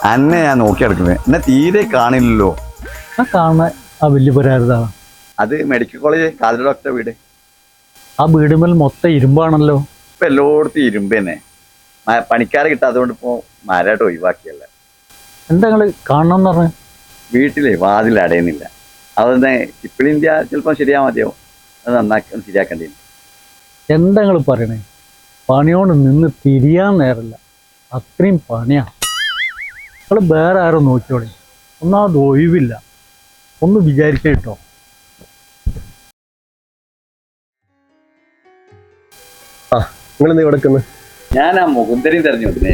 അന്നെ ഞാൻ നോക്കിയെടുക്കുന്നത് എന്നെ തീരെ കാണില്ലല്ലോ. ആ കാണാൻ ആ വലിയ പുരാരുതാണ്. അത് മെഡിക്കൽ കോളേജ് കാലടി ഡോക്ടറെ വീട്. ആ വീടുമേൽ മൊത്തം ഇരുമ്പാണല്ലോ. ഇപ്പൊ എല്ലായിടത്തും ഇരുമ്പ് തന്നെ. പണിക്കാരെ കിട്ടാത്തതുകൊണ്ട് ഇപ്പോ മരമായിട്ട് ഒഴിവാക്കിയല്ല. എന്താ നിങ്ങള് കാണണമെന്ന് പറഞ്ഞ? വീട്ടിലെ വാതിൽ അടയുന്നില്ല. അതൊന്ന് ചിപ്പിളിന്ത്യ ചിലപ്പോൾ ശരിയാ മതിയാവും. അത് നന്നാക്കി ശരിയാക്കേണ്ടി. എന്താ നിങ്ങൾ പറയണേ? പണിയോണ്ട് നിന്ന് തിരിയാൻ നേരല്ല, അത്രയും പണിയാണ്. നിങ്ങൾ വേറെ ആരും നോക്കിയോളെ. ഒന്നാമത് ഒഴിവില്ല. ഒന്ന് വിചാരിക്കട്ടോ. ആ നിങ്ങളെന്താ കിടക്കുന്നത്? ഞാൻ ആ മുകുന്ദരെയും തെരഞ്ഞെടുക്കുന്നേ.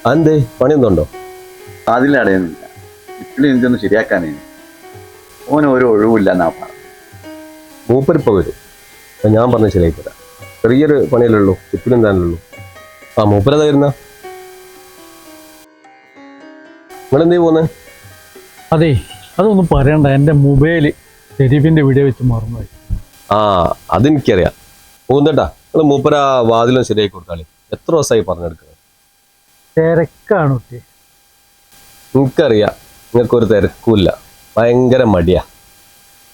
അതെന്തേ പണിയൊന്നുണ്ടോ? വാതിൽ അടയുന്നില്ല. ചിപ്പിളി എന്തൊന്ന് ശരിയാക്കാനേ. ഓന് ഒരു ഒഴിവില്ല എന്നാ പറഞ്ഞു. മൂപ്പരിപ്പ വരും. ഞാൻ പറഞ്ഞ ശരിയായി തരാം. ചെറിയൊരു പണിയല്ലുള്ളൂ, ഇപ്പോഴും എന്താണല്ലോ. ആ മൂപ്പരതാ വരുന്ന. നിങ്ങളെന്തേ പോന്നെ? അതെ, അതൊന്നും പറയണ്ട. എൻ്റെ മൊബൈല് തെരുവിൻ്റെ വീഡിയോ വെച്ച് മറന്നുപോയി. ആ അതെനിക്കറിയാം. പോകുന്നേട്ടാ നിങ്ങൾ മൂപ്പര വാതിലും ശരിയായി കൊടുത്താളി. എത്ര ദിവസമായി പറഞ്ഞെടുക്കുന്നത്? തിരക്കാണ് കുട്ടി. നിങ്ങൾക്കറിയാം, നിങ്ങൾക്കൊരു തിരക്കുമില്ല, ഭയങ്കര മടിയാ.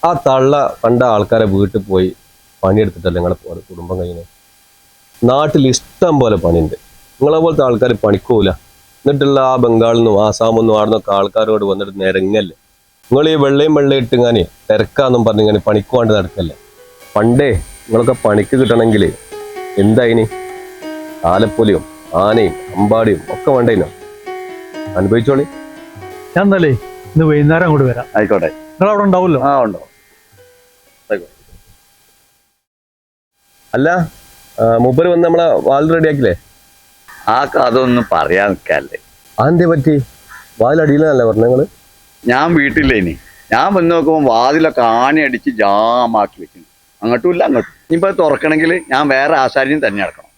ആ തള്ള കണ്ട ആൾക്കാരെ വീട്ടിൽ പോയി പണിയെടുത്തിട്ടല്ല നിങ്ങളെ കുടുംബം കഴിയുന്നത്. നാട്ടിൽ ഇഷ്ടം പോലെ പണിയുണ്ട്. നിങ്ങളെ പോലത്തെ ആൾക്കാർ പണിക്കൂല. എന്നിട്ടുള്ള ആ ബംഗാളിൽ നിന്നും ആസാമിൽ നിന്നും ആടുന്നൊക്കെ ആൾക്കാരോട് വന്നിട്ട് നിരങ്ങല്ലേ. നിങ്ങൾ ഈ വെള്ളയും ഇട്ടിങ്ങനെ തിരക്കാന്നും പറഞ്ഞിങ്ങനെ പണിക്ക് വേണ്ടി നടക്കല്ലേ. പണ്ടേ നിങ്ങളൊക്കെ പണിക്ക് കിട്ടണമെങ്കിൽ എന്തായിനി? ആലപ്പൊലിയും ആനയും അമ്പാടിയും ഒക്കെ വേണ്ടേനോ? അനുഭവിച്ചോളി. ഞാൻ എന്നാലേ ഇന്ന് വൈകുന്നേരം അങ്ങോട്ട് വരാം. ആയിക്കോട്ടെ. നിങ്ങൾ അവിടെ ഉണ്ടാവുമല്ലോ? ആ ഉണ്ടോ. അല്ല മൂപ്പര് വന്ന് നമ്മളെ വാതിൽ റെഡിയാക്കില്ലേ? ആ അതൊന്നും പറയാൻ നിൽക്കാല്ലേ. അതെന്തേ പറ്റി? വാതിലടിയിലെന്നല്ലേ പറഞ്ഞു നിങ്ങള്? ഞാൻ വീട്ടിലേനി. ഞാൻ വന്ന് നോക്കുമ്പോൾ വാതിലൊക്കെ ആണി അടിച്ച് ജാമാക്കി വെച്ചു. അങ്ങോട്ടും ഇല്ല അങ്ങോട്ടും. ഇനിയിപ്പോൾ തുറക്കണമെങ്കിൽ ഞാൻ വേറെ ആശാരിയും തന്നെ നടക്കണം.